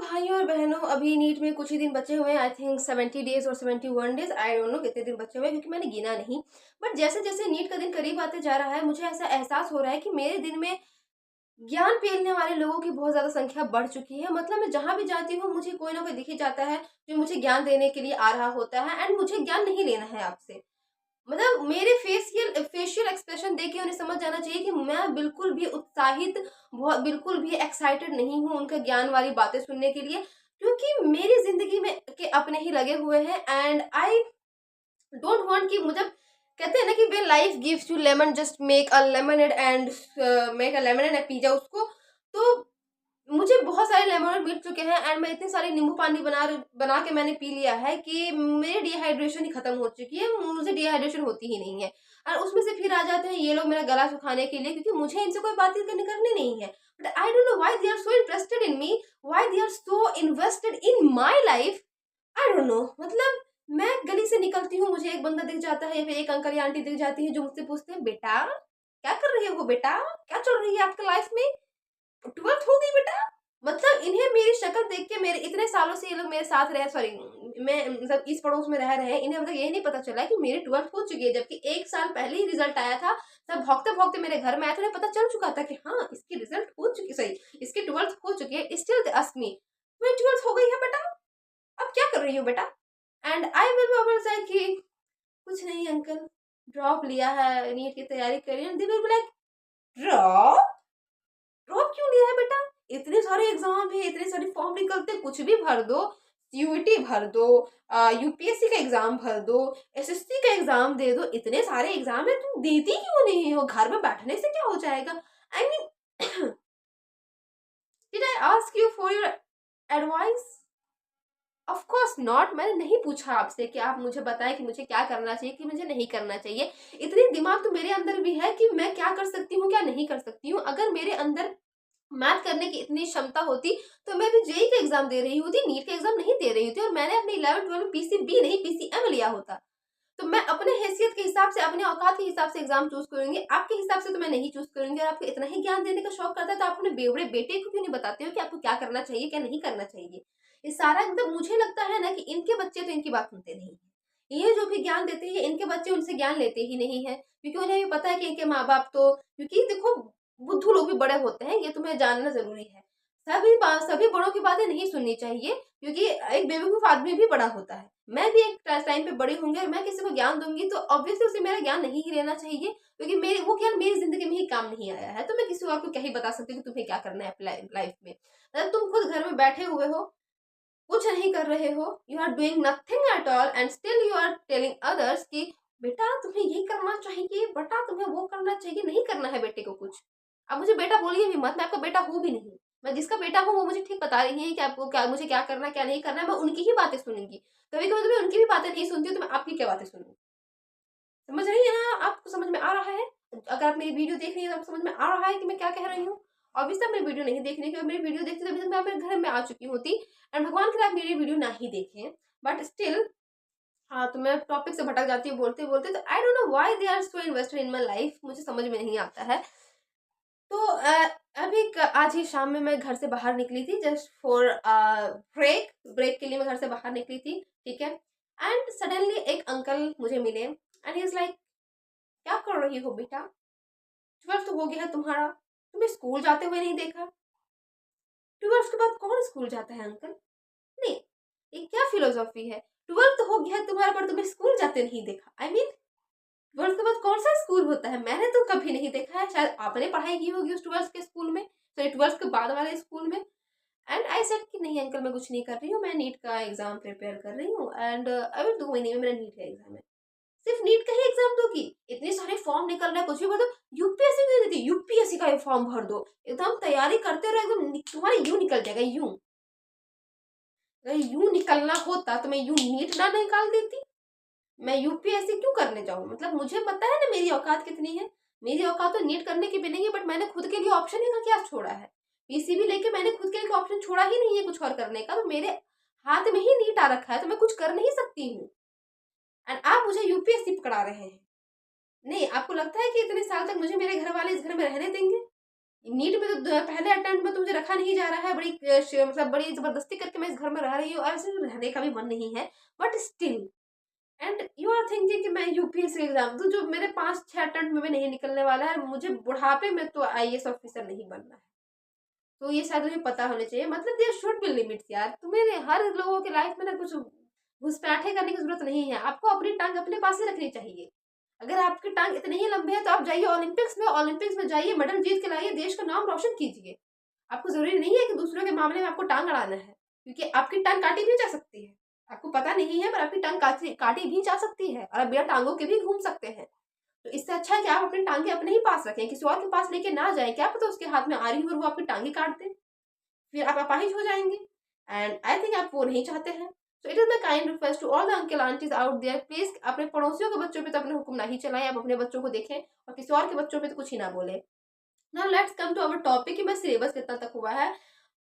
भाइयों और बहनों, अभी नीट में कुछ ही दिन बचे हुए हैं। आई थिंक 70 डेज और 71 डेज, आई डोंट नो कितने दिन बचे हुए हैं, क्योंकि मैंने गिना नहीं। बट जैसे जैसे नीट का दिन करीब आते जा रहा है, मुझे ऐसा एहसास हो रहा है कि मेरे दिन में ज्ञान पेलने वाले लोगों की बहुत ज्यादा संख्या बढ़ चुकी है। मतलब मैं जहां भी जाती हूँ, मुझे कोई ना कोई दिख ही जाता है जो मुझे ज्ञान देने के लिए आ रहा होता है, एंड मुझे ज्ञान नहीं लेना है आपसे। मतलब मेरे फेशियल फेशियल एक्सप्रेशन देख के उन्हें समझ जाना चाहिए कि मैं बिल्कुल भी उत्साहित, बहुत बिल्कुल भी एक्साइटेड नहीं हूँ उनके ज्ञान वाली बातें सुनने के लिए, क्योंकि मेरी जिंदगी में के अपने ही लगे हुए हैं। एंड आई डोंट वांट कि मुझे, कहते हैं ना कि when life gives you lemon just make a lemonade and make a lemonade and P जाओ उसको। तो मुझे बहुत सारे लेमन मिल चुके हैं, एंड मैं इतने सारे नींबू पानी बना के मैंने पी लिया है कि मेरी डिहाइड्रेशन ही खत्म हो चुकी है, मुझे डिहाइड्रेशन होती ही नहीं है। और उसमें से फिर आ जाते हैं ये लोग मेरा गला सुखाने के लिए, क्योंकि मुझे इनसे कोई बात करनी नहीं है। But I don't know why they are so interested in me, why they are so invested in my life. I don't know. मतलब मैं गली से निकलती हूँ, मुझे एक बंदा दिख जाता है या फिर एक अंकल या आंटी दिख जाती है जो मुझसे पूछते हैं, बेटा क्या कर रही हो, बेटा क्या चल रही है आपके लाइफ में, 12th हो गई बेटा। मतलब इन्हें मेरी शक्ल देख के, मेरे इतने सालों से ये लोग मेरे साथ रहे, सॉरी मैं मतलब इस पड़ोस में रह रहे हैं, इन्हें मतलब ये नहीं पता चला कि मेरी 12th हो चुकी है, जबकि 1 साल पहले ही रिजल्ट आया था। सब भौंकते भौंकते मेरे घर में आए थे, उन्हें पता चल चुका था कि हाँ इसकी रिजल्ट हो चुकी, सही इसकी 12th हो चुकी है। स्टिल दे आस्क मी, तुम्हारी 12th हो गई है बेटा, अब क्या कर रही हो बेटा। एंड आई विल से कि कुछ नहीं अंकल, ड्रॉप लिया है, नीट की तैयारी कर रही है। They will be like, drop drop क्यों लिया है बेटा, इतने सारे एग्जाम है, इतने सारे फॉर्म निकलते, कुछ भी भर दो, सीयूईटी भर दो, यूपीएससी का एग्जाम भर दो, एसएससी का एग्जाम दे दो, इतने सारे एग्जाम है, तुम देती क्यों नहीं हो, घर में बैठने से क्या हो जाएगा। I mean did I ask you for your advice, of course not. मैंने नहीं पूछा आपसे कि आप मुझे बताएं कि मुझे क्या करना चाहिए, कि मुझे नहीं करना चाहिए। इतनी दिमाग तो मेरे अंदर भी है कि मैं क्या कर सकती हूँ, क्या नहीं कर सकती हूँ। अगर मेरे अंदर मैथ करने की इतनी क्षमता होती तो मैं भी जेई का एग्जाम दे रही होती, नीट का एग्जाम नहीं दे रही होती, और मैंने अपने 11th 12 में पीसीबी नहीं पीसीएम लिया होता। तो मैं अपने हैसियत के हिसाब से, अपने औकात के हिसाब से एग्जाम चूज करूंगी, आपके हिसाब से तो मैं नहीं चूज करूंगी। और आपको इतना ही ज्ञान देने का शौक करता है तो आप अपने बेवड़े बेटे को क्यों नहीं बताते हो कि आपको क्या करना चाहिए, क्या नहीं करना चाहिए। ये सारा एकदम मुझे लगता है ना कि इनके बच्चे तो इनकी बात सुनते नहीं है। ये जो भी ज्ञान देते हैं, इनके बच्चे उनसे ज्ञान लेते ही नहीं है, क्योंकि उन्हें भी पता है कि इनके माँ बाप तो, क्योंकि देखो बुद्धू लोग भी बड़े होते हैं, ये तुम्हें जानना जरूरी है। सभी बड़ों की बातें नहीं सुननी चाहिए, क्योंकि एक बेवकूफ आदमी भी बड़ा होता है। मैं भी एक टाइम पे बड़ी होंगी और मैं किसी को ज्ञान दूंगी तो ऑब्वियसली उसे मेरा ज्ञान नहीं ही लेना चाहिए, क्योंकि मेरे वो ज्ञान मेरी जिंदगी में ही काम नहीं आया है। तो मैं किसी और को क्या ही बता सकती हूँ कि तुम्हें क्या करना है अपनी लाइफ में। अगर तुम खुद घर में बैठे हुए हो, कुछ नहीं कर रहे हो, you are doing nothing at all, and still you are telling others कि बेटा तुम्हें ये करना चाहिए, बेटा तुम्हें वो करना चाहिए, नहीं करना है बेटे को कुछ। अब मुझे बेटा बोलिए भी मत, मैं आपका बेटा हूँ भी नहीं। मैं जिसका बेटा हूँ वो मुझे ठीक बता रही है कि आपको क्या, मुझे क्या करना है क्या नहीं करना है, मैं उनकी ही बातें सुनूंगी। कभी कभी तो मैं उनकी भी बातें नहीं सुनती हूँ, तो मैं आपकी क्या बातें सुनूँ। समझ रही है ना, आपको समझ में आ रहा है। अगर आप मेरी वीडियो देख रही है तो आपको समझ में आ रहा है कि मैं क्या कह रही हूँ। ऑब्वियसली आप मेरी वीडियो नहीं देख रही, मेरी वीडियो देखती तभी तक मैं अपने घर में आ चुकी होती। एंड भगवान करे आप मेरी वीडियो ना ही देखें, बट स्टिल हाँ, तो मैं टॉपिक से भटक जाती हूँ बोलते बोलते। तो I don't know why they are so invested in my life, मुझे समझ में नहीं आता है। तो आज ही शाम में मैं घर से बाहर निकली थी, जस्ट फॉर ब्रेक ब्रेक के लिए मैं घर से बाहर निकली थी, ठीक है। एंड सडनली एक अंकल मुझे मिले, एंड ही इज लाइक, क्या कर रही हो बेटा, 12th हो गया है तुम्हारा, तुम्हें स्कूल जाते हुए नहीं देखा। 12th के बाद कौन स्कूल जाता है अंकल, नहीं, ये क्या फिलोसॉफी है। 12th हो गया है तुम्हारा पर तुम्हें स्कूल जाते नहीं देखा, आई मीन 12th के बाद कौन सा स्कूल होता है, मैंने तो कभी नहीं देखा है। शायद आपने पढ़ाई की होगी उस 12th के स्कूल में, सॉरी 12th के बाद वाले स्कूल में। एंड आई सेड कि नहीं अंकल मैं कुछ नहीं कर रही हूँ, मैं नीट का एग्जाम प्रिपेयर कर रही हूँ, एंड अभी 2 महीने में मेरा नीट का एग्जाम है। सिर्फ नीट का ही एग्जाम दो कि इतने सारे फॉर्म निकल रहे हैं, कुछ भी भर दो। यूपीएससी नहीं देती, यूपीएससी का फॉर्म भर दो, एकदम तैयारी करते रहो, एकदम तुम्हारे यूं निकल जाएगा यूं। अगर यूं निकलना होता तो मैं यूं नीट ना निकाल देती, मैं यूपीएससी क्यों करने जाऊं। मतलब मुझे पता है ना मेरी औकात कितनी है, मेरी औकात तो नीट करने की भी नहीं है, बट मैंने खुद के लिए ऑप्शन ही क्या छोड़ा है, पीसीबी लेके मैंने खुद के लिए ऑप्शन छोड़ा ही नहीं है कुछ और करने का। तो मेरे हाथ में ही नीट आ रखा है, तो मैं कुछ कर नहीं सकती हूँ। एंड आप मुझे यूपीएससी पकड़ा रहे हैं। नहीं, आपको लगता है कि इतने साल तक मुझे मेरे घर वाले इस घर में रहने देंगे। नीट में तो पहले अटेम्प्ट में तो मुझे रखा नहीं जा रहा है, मतलब बड़ी ज़बरदस्ती करके मैं इस घर में रह रही हूँ, ऐसे रहने का भी मन नहीं है, but still and you are thinking कि मैं यूपीएससी एग्जाम दूं, जो मेरे 5-6 अटेम्प्ट में भी नहीं निकलने वाला है, मुझे बुढ़ापे में तो आईएएस ऑफिसर नहीं बनना है। तो ये शायद तुम्हें पता होना चाहिए, मतलब देयर शुड बी लिमिट्स यार। तुम्हें हर लोगों के लाइफ में ना कुछ घुसपैठे करने की जरूरत नहीं है, आपको अपनी टांग अपने पास ही रखनी चाहिए। अगर आपकी टांग इतनी ही लंबी है तो आप जाइए ओलंपिक्स में जाइए, मेडल जीत के लाइए, देश का नाम रोशन कीजिए। आपको जरूरी नहीं है कि दूसरों के मामले में आपको टांग अड़ाना है, क्योंकि आपकी टांग काटी भी जा सकती है। आपको पता नहीं है, पर आपकी टांग काटी भी जा सकती है और आप बिना टांगों के भी घूम सकते हैं। तो इससे अच्छा है कि आप अपनी टांगे अपने ही पास रखें, किसी और के पास लेके ना जाए, क्या पता उसके हाथ में आ रही हो और वो आपकी टांगे काट दे, फिर आप अपाहिज हो जाएंगे। एंड आई थिंक आप वो नहीं चाहते हैं। So it is my kind request to all the uncle aunties out there, please अपने पड़ोसियों के बच्चों पे तो अपने हुक्म नहीं चलाएं, आप अपने बच्चों को देखें और किसी और के बच्चों पे तो कुछ ही ना बोले। Now let's come to our topic कि मैं सिलेबस कितना तक हुआ है।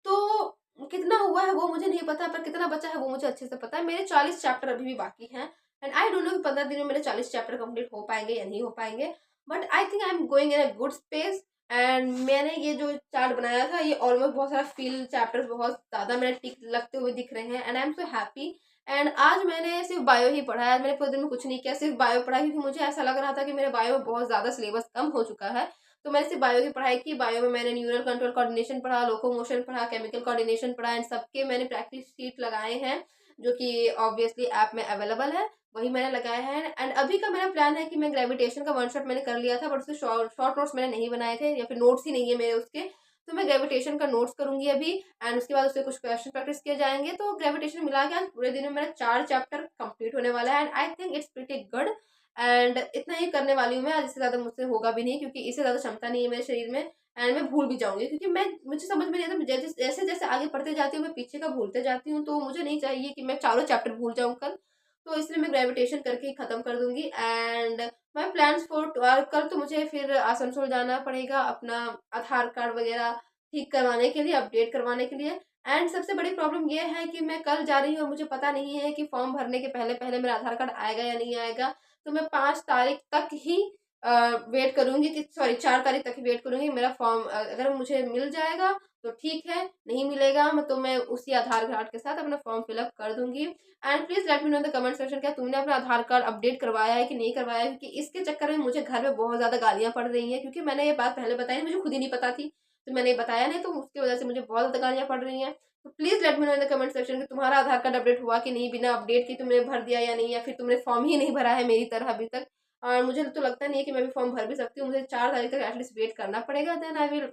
तो कितना हुआ है वो मुझे नहीं पता, पर कितना बचा है वो मुझे अच्छे से पता है। मेरे 40 चैप्टर अभी भी बाकी हैं एंड आई डोंट नो कि 15 दिन में मेरे 40 चैप्टर कंप्लीट हो पाएंगे या नहीं हो पाएंगे, but I think I am going in a good space. And मैंने ये जो चार्ट बनाया था, ये ऑलमोस्ट बहुत सारा फील चैप्टर्स बहुत ज़्यादा मेरे टिक लगते हुए दिख रहे हैं and I am so happy. And आज मैंने सिर्फ बायो ही पढ़ा है, मैंने पूरे दिन में कुछ नहीं किया, सिर्फ बायो पढ़ा, क्योंकि मुझे ऐसा लग रहा था कि मेरे बायो में बहुत ज़्यादा सिलेबस कम हो चुका है। तो मैंने सिर्फ बायो की पढ़ाई की। बायो में मैंने न्यूरल कंट्रोल कोऑर्डिनेशन पढ़ा, लोकोमोशन पढ़ा, केमिकल कोऑर्डिनेशन पढ़ा एंड सबके मैंने प्रैक्टिस शीट लगाए हैं, जो कि ऑब्वियसली ऐप में अवेलेबल है, वही मैंने लगाया है। एंड अभी का मेरा प्लान है कि मैं ग्रेविटेशन का वन शॉट मैंने कर लिया था, बट उसके शॉर्ट नोट्स मैंने नहीं बनाए थे या फिर नोट्स ही नहीं है मेरे उसके, तो मैं ग्रेविटेशन का नोट्स करूंगी अभी। एंड उसके बाद उससे कुछ क्वेश्चन प्रैक्टिस किए जाएंगे। तो ग्रेविटेशन मिला के आज पूरे दिन में मेरा 4 चैप्टर कंप्लीट होने वाला है and I think it's pretty good. And इतना ही करने वाली हूँ मैं आज, इससे ज़्यादा मुझसे होगा भी नहीं, क्योंकि इससे ज़्यादा क्षमता नहीं है मेरे शरीर में। एंड मैं भूल भी जाऊंगी, क्योंकि मैं मुझे समझ में नहीं आता, जैसे जैसे जैसे आगे बढ़ते जाती हूँ मैं पीछे का भूलते जाती हूँ, तो मुझे नहीं चाहिए कि मैं चारों चैप्टर भूल जाऊँ कल। तो इसलिए मैं ग्रेविटेशन करके ही खत्म कर दूंगी। एंड माई प्लान्स फॉर कल तो मुझे फिर आसनसोल जाना पड़ेगा अपना आधार कार्ड वगैरह ठीक करवाने के लिए, अपडेट करवाने के लिए। एंड सबसे बड़ी प्रॉब्लम ये है कि मैं कल जा रही हूँ, मुझे पता नहीं है कि फॉर्म भरने के पहले पहले मेरा आधार कार्ड आएगा या नहीं आएगा। तो मैं 5 तारीख तक ही वेट करूंगी, कि सॉरी 4 तारीख तक ही वेट करूंगी। मेरा फॉर्म अगर मुझे मिल जाएगा तो ठीक है, नहीं मिलेगा मैं तो मैं उसी आधार कार्ड के साथ अपना फॉर्म फिलअप कर दूंगी। And please let me know in the comment section, क्या तुमने अपना आधार कार्ड अपडेट करवाया है कि नहीं करवाया है, क्योंकि इसके चक्कर में मुझे घर में बहुत ज़्यादा गालियाँ पड़ रही हैं, क्योंकि मैंने ये बात पहले बताई, मुझे खुद ही नहीं पता थी, तो मैंने बताया नहीं, तो उसकी वजह से मुझे बहुत ज़्यादा गालियाँ पड़ रही हैं। तो please let me know in the comment section कि तुम्हारा आधार कार्ड अपडेट हुआ कि नहीं, बिना अपडेट के तुमने भर दिया या नहीं, या फिर तुमने फॉर्म ही नहीं भरा है मेरी तरह अभी तक। और मुझे तो लगता नहीं है कि मैं भी फॉर्म भर भी सकती हूँ, मुझे 4 तारीख तक एटलीस्ट वेट करना पड़ेगा, देन आई विल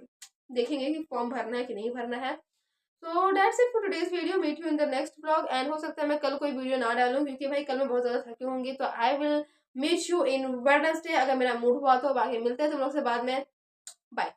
देखेंगे कि फॉर्म भरना है कि नहीं भरना है। So that's it for today's video, meet you in the next blog. And हो सकता है मैं कल कोई वीडियो ना डालूं, क्योंकि भाई कल मैं बहुत ज़्यादा थकी होंगी, तो I will meet you in Wednesday, अगर मेरा मूड हुआ तो। बाकी मिलते हैं तुम लोग से बाद में, बाय।